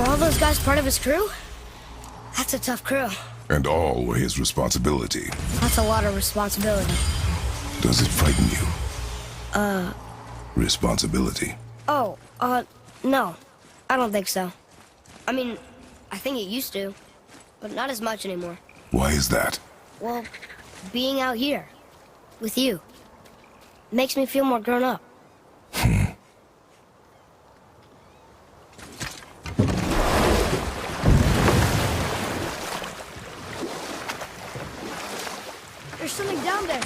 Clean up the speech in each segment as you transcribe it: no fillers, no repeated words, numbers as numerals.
Were all those guys part of his crew? That's a tough crew. And all were his responsibility. That's a lot of responsibility. Does it frighten you? Responsibility. Oh, no. I don't think so. I mean, I think it used to, but not as much anymore. Why is that? Well, being out here, with you, makes me feel more grown up. There's something down there.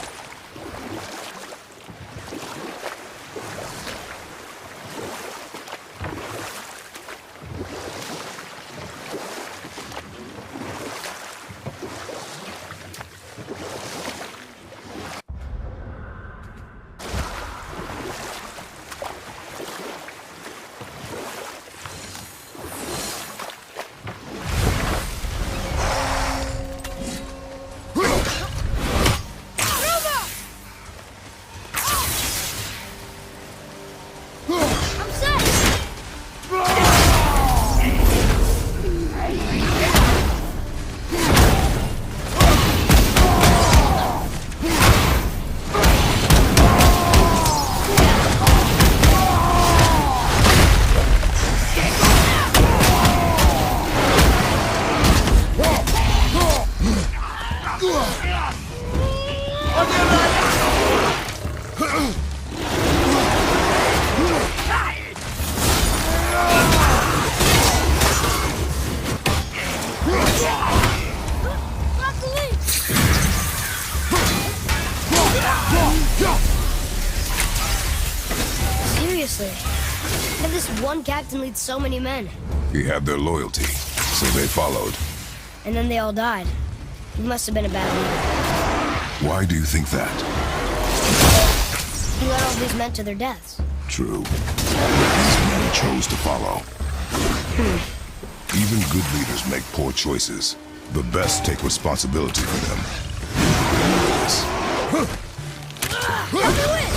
Seriously, how did this one captain lead so many men? He had their loyalty, so they followed. And then they all died. He must have been a bad leader. Why do you think that? He led all these men to their deaths. True. These men chose to follow. Even good leaders make poor choices. The best take responsibility for them. I'll do it!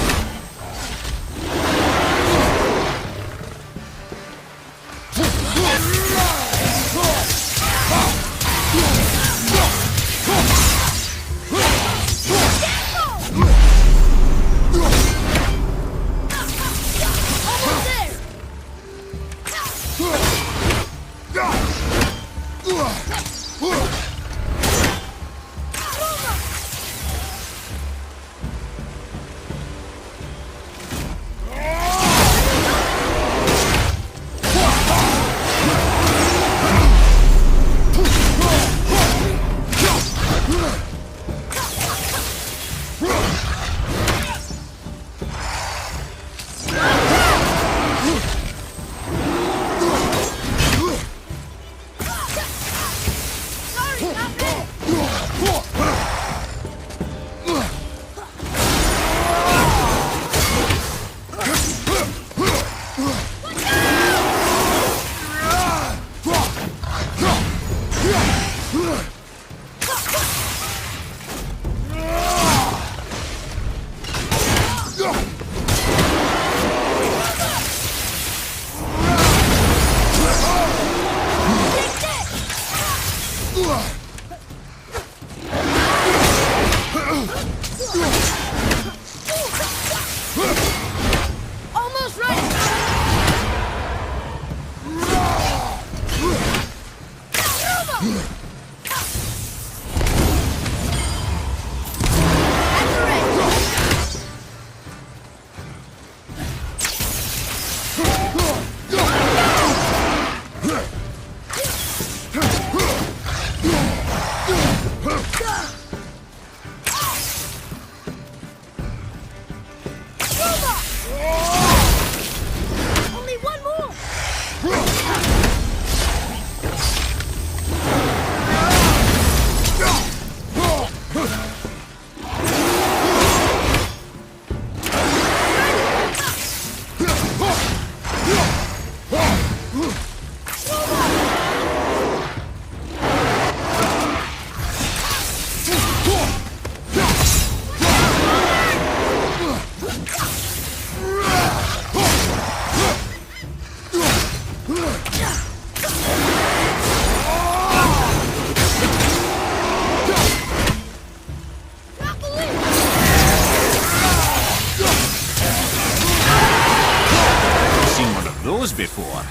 before.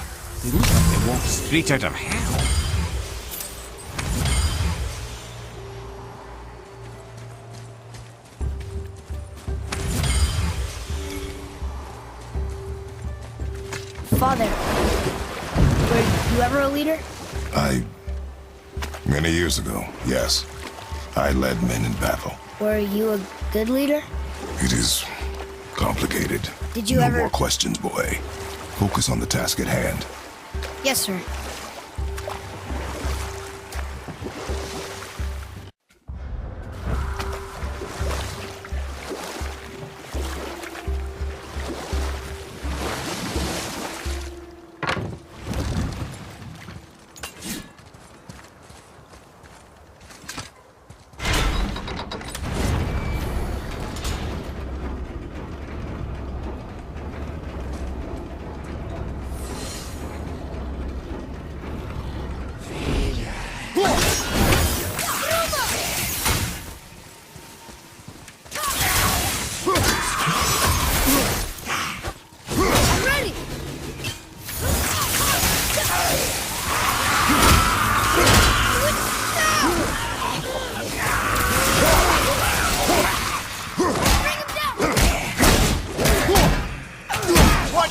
They look like they walked straight out of hell. Father, were you ever a leader? Many years ago, yes. I led men in battle. Were you a good leader? It is complicated. Did you no ever... more questions, boy. Focus on the task at hand. Yes, sir.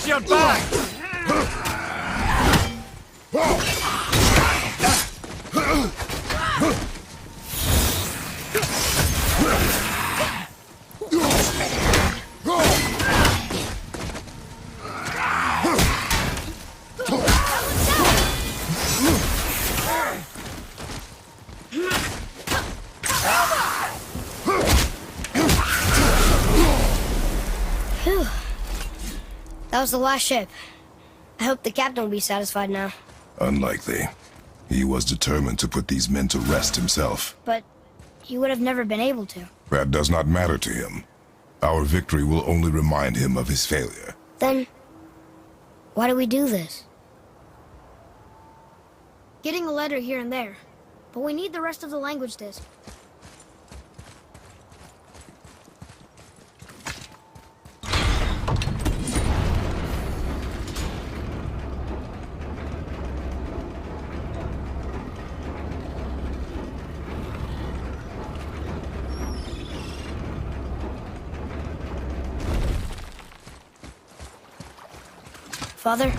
Your back! Phew. That was the last ship. I hope the captain will be satisfied now. Unlikely. He was determined to put these men to rest himself. But he would have never been able to. That does not matter to him. Our victory will only remind him of his failure. Then, why do we do this? Getting a letter here and there. But we need the rest of the language disc. Father,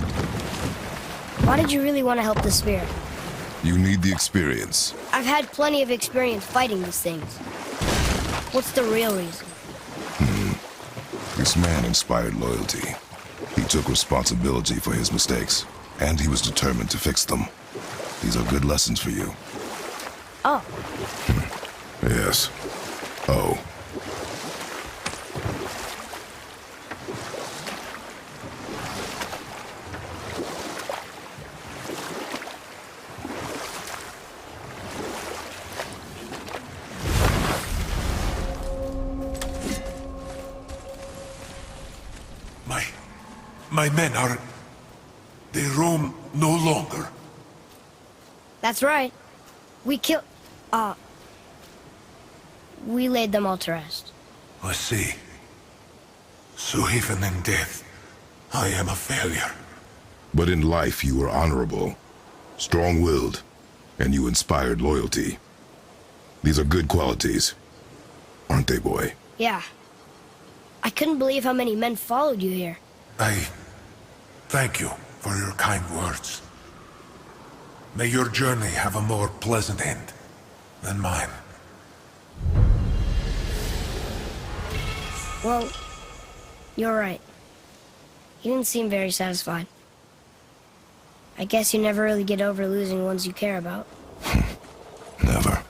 why did you really want to help the spirit? You need the experience. I've had plenty of experience fighting these things. What's the real reason? This man inspired loyalty. He took responsibility for his mistakes, and he was determined to fix them. These are good lessons for you. Oh, Yes. Oh. My men are... They roam no longer. that's right. We laid them all to rest. I see. So even in death, I am a failure. But in life you were honorable, strong-willed, and you inspired loyalty. These are good qualities, aren't they, boy? Yeah. I couldn't believe how many men followed you here. I thank you for your kind words. May your journey have a more pleasant end than mine. Well, you're right. You didn't seem very satisfied. I guess you never really get over losing ones you care about. Never.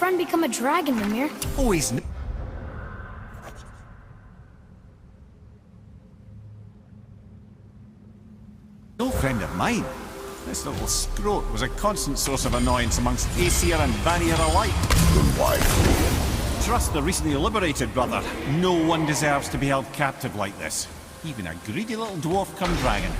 friend become a dragon, Mimir? Oh, he's no friend of mine. This little scrote was a constant source of annoyance amongst Aesir and Vanir alike. Then why flee? Trust the recently liberated, brother. No one deserves to be held captive like this. Even a greedy little dwarf come dragon.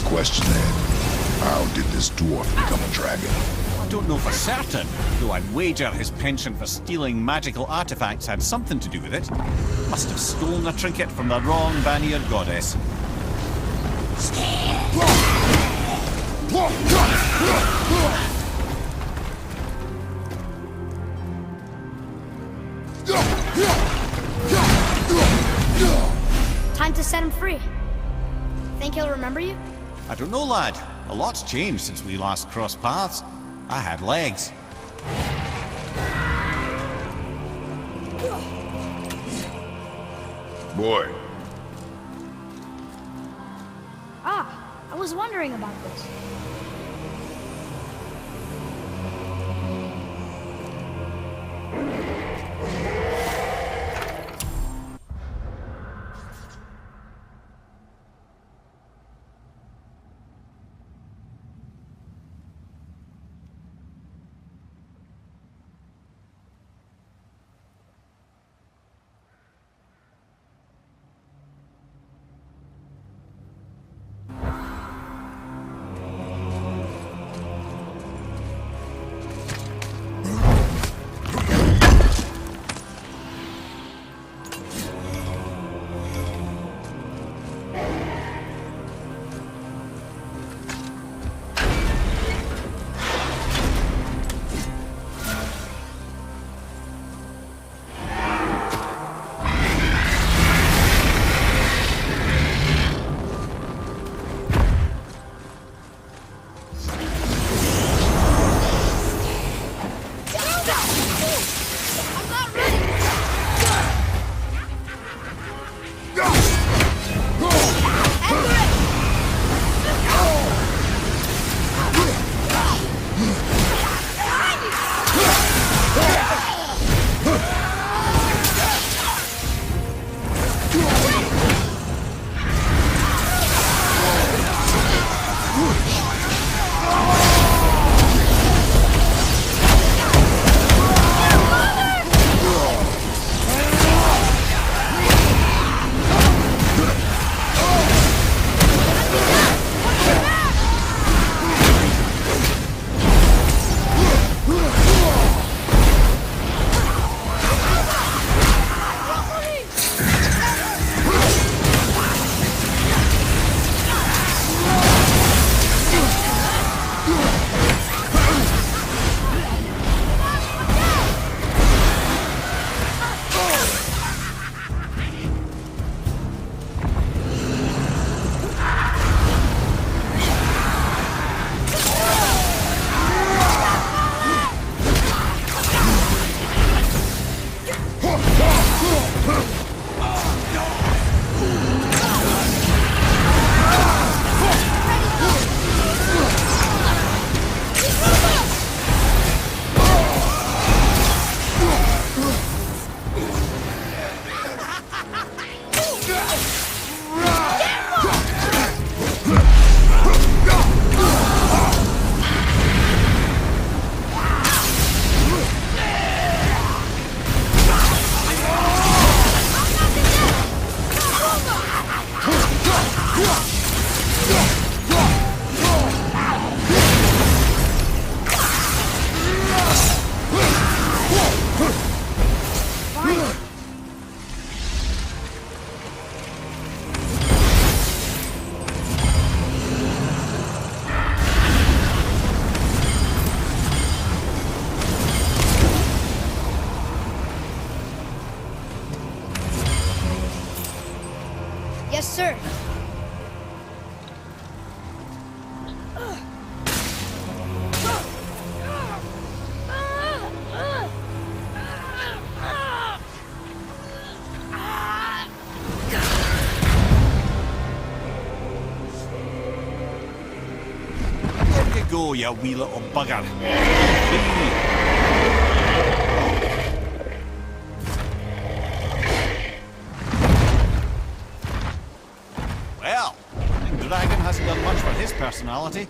Question then, how did this dwarf become a dragon? I don't know for certain, though I'd wager his penchant for stealing magical artifacts had something to do with it. Must have stolen a trinket from the wrong Vanir goddess. Time to set him free. Think he'll remember you? I don't know, lad. A lot's changed since we last crossed paths. I had legs. Boy, I was wondering about this. go, you wee little bugger. Well, I think Dragon hasn't done much for his personality.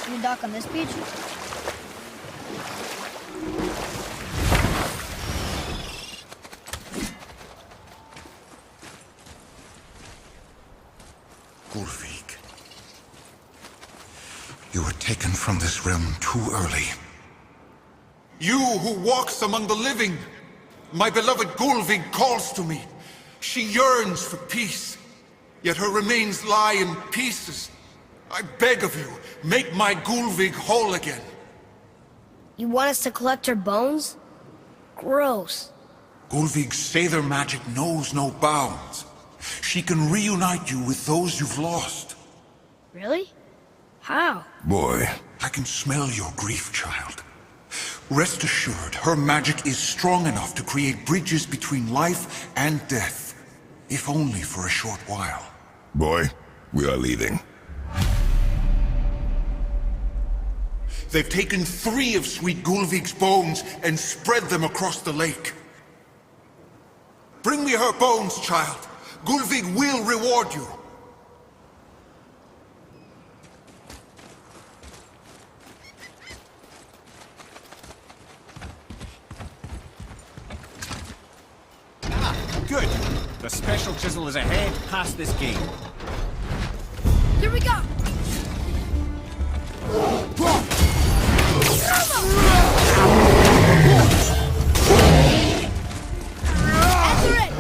Should we dock on this beach? Gulvik, you were taken from this realm too early. You who walks among the living, my beloved Gulvik calls to me. She yearns for peace, yet her remains lie in pieces. I beg of you, make my Gulvik whole again. You want us to collect her bones? Gross. Gulvik's Sather magic knows no bounds. She can reunite you with those you've lost. Really? How? Boy, I can smell your grief, child. Rest assured, her magic is strong enough to create bridges between life and death, if only for a short while. boy, we are leaving. They've taken 3 of Sweet Gulvik's bones and spread them across the lake. Bring me her bones, child. Gulvik will reward you. Ah, good. The special chisel is ahead past this gate. Here we go! Answer it!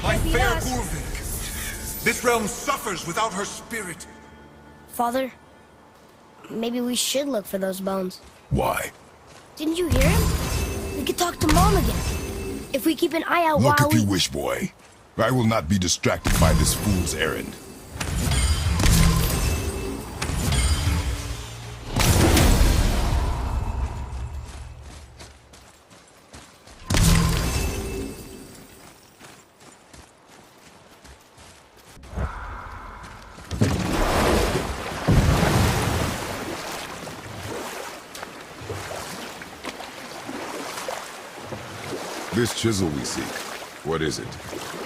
My fair Gulvik. This realm suffers without her spirit. Father, maybe we should look for those bones. Why? Didn't you hear him? We could talk to Mom again. If we keep an eye out Look while if you wish, boy. I will not be distracted by this fool's errand. This chisel we seek, what is it?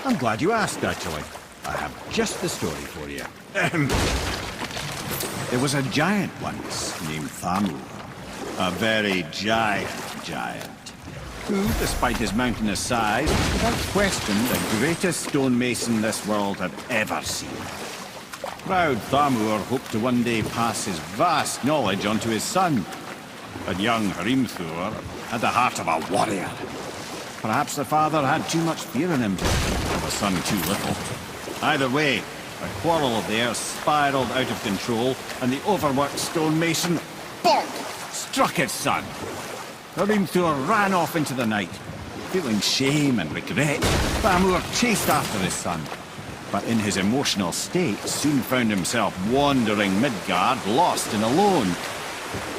I'm glad you asked, actually. I have just the story for you. There was a giant once named Thamur. A very giant, who, despite his mountainous size, was without question the greatest stonemason this world had ever seen. Proud Thamur hoped to one day pass his vast knowledge on to his son. But young Hrimthur had the heart of a warrior. Perhaps the father had too much fear in him, or the son too little. Either way, a quarrel of theirs spiraled out of control, and the overworked stonemason, bonk, struck his son. Hrimthur ran off into the night. Feeling shame and regret, Thamur chased after his son. But in his emotional state, soon found himself wandering Midgard, lost and alone.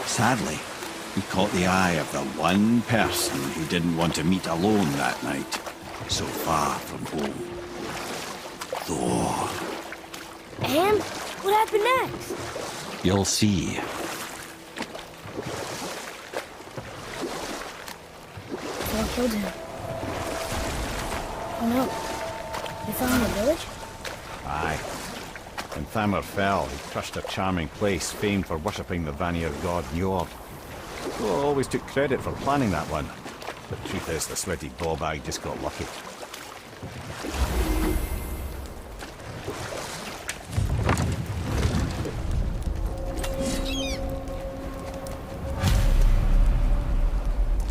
Sadly, he caught the eye of the one person he didn't want to meet alone that night, so far from home. Thor. And what happened next? You'll see. Thor killed him. Oh no. They found him in the village? Aye. When Thamur fell, he crushed a charming place famed for worshipping the Vanir god Njord. Thor always took credit for planning that one. The truth is, the sweaty ballbag just got lucky.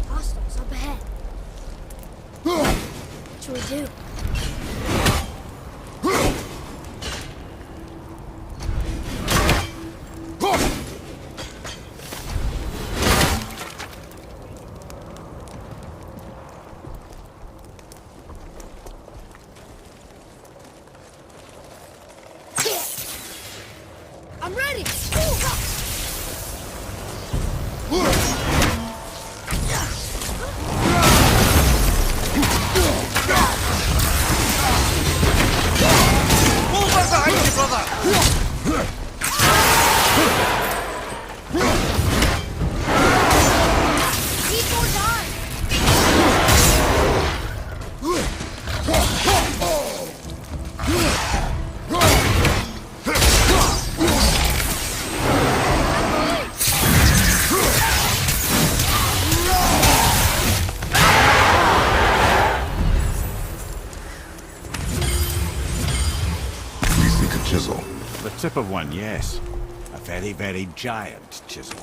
Hostiles up ahead. What should we do? I'm ready! Move us behind you, brother! Need more time! We seek a chisel. The tip of one, yes. A very, very giant chisel.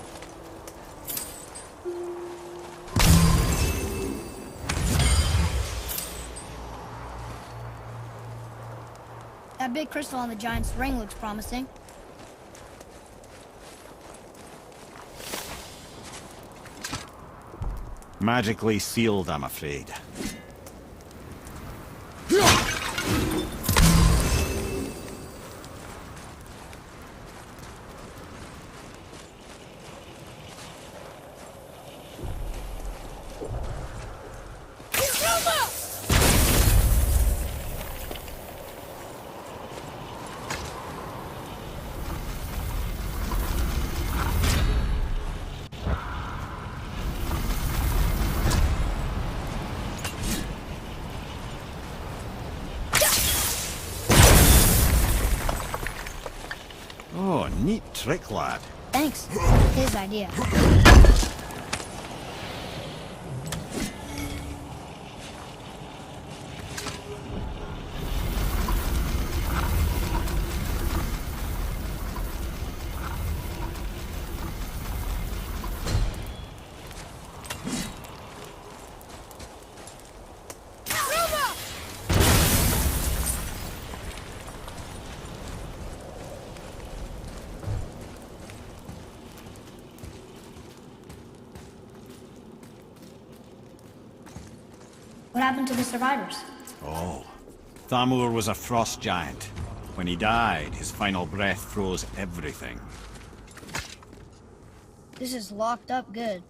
That big crystal on the giant's ring looks promising. Magically sealed, I'm afraid. Oh, neat trick, lad. Thanks. His idea. What happened to the survivors? Oh, Thamur was a frost giant. When he died, his final breath froze everything. This is locked up good.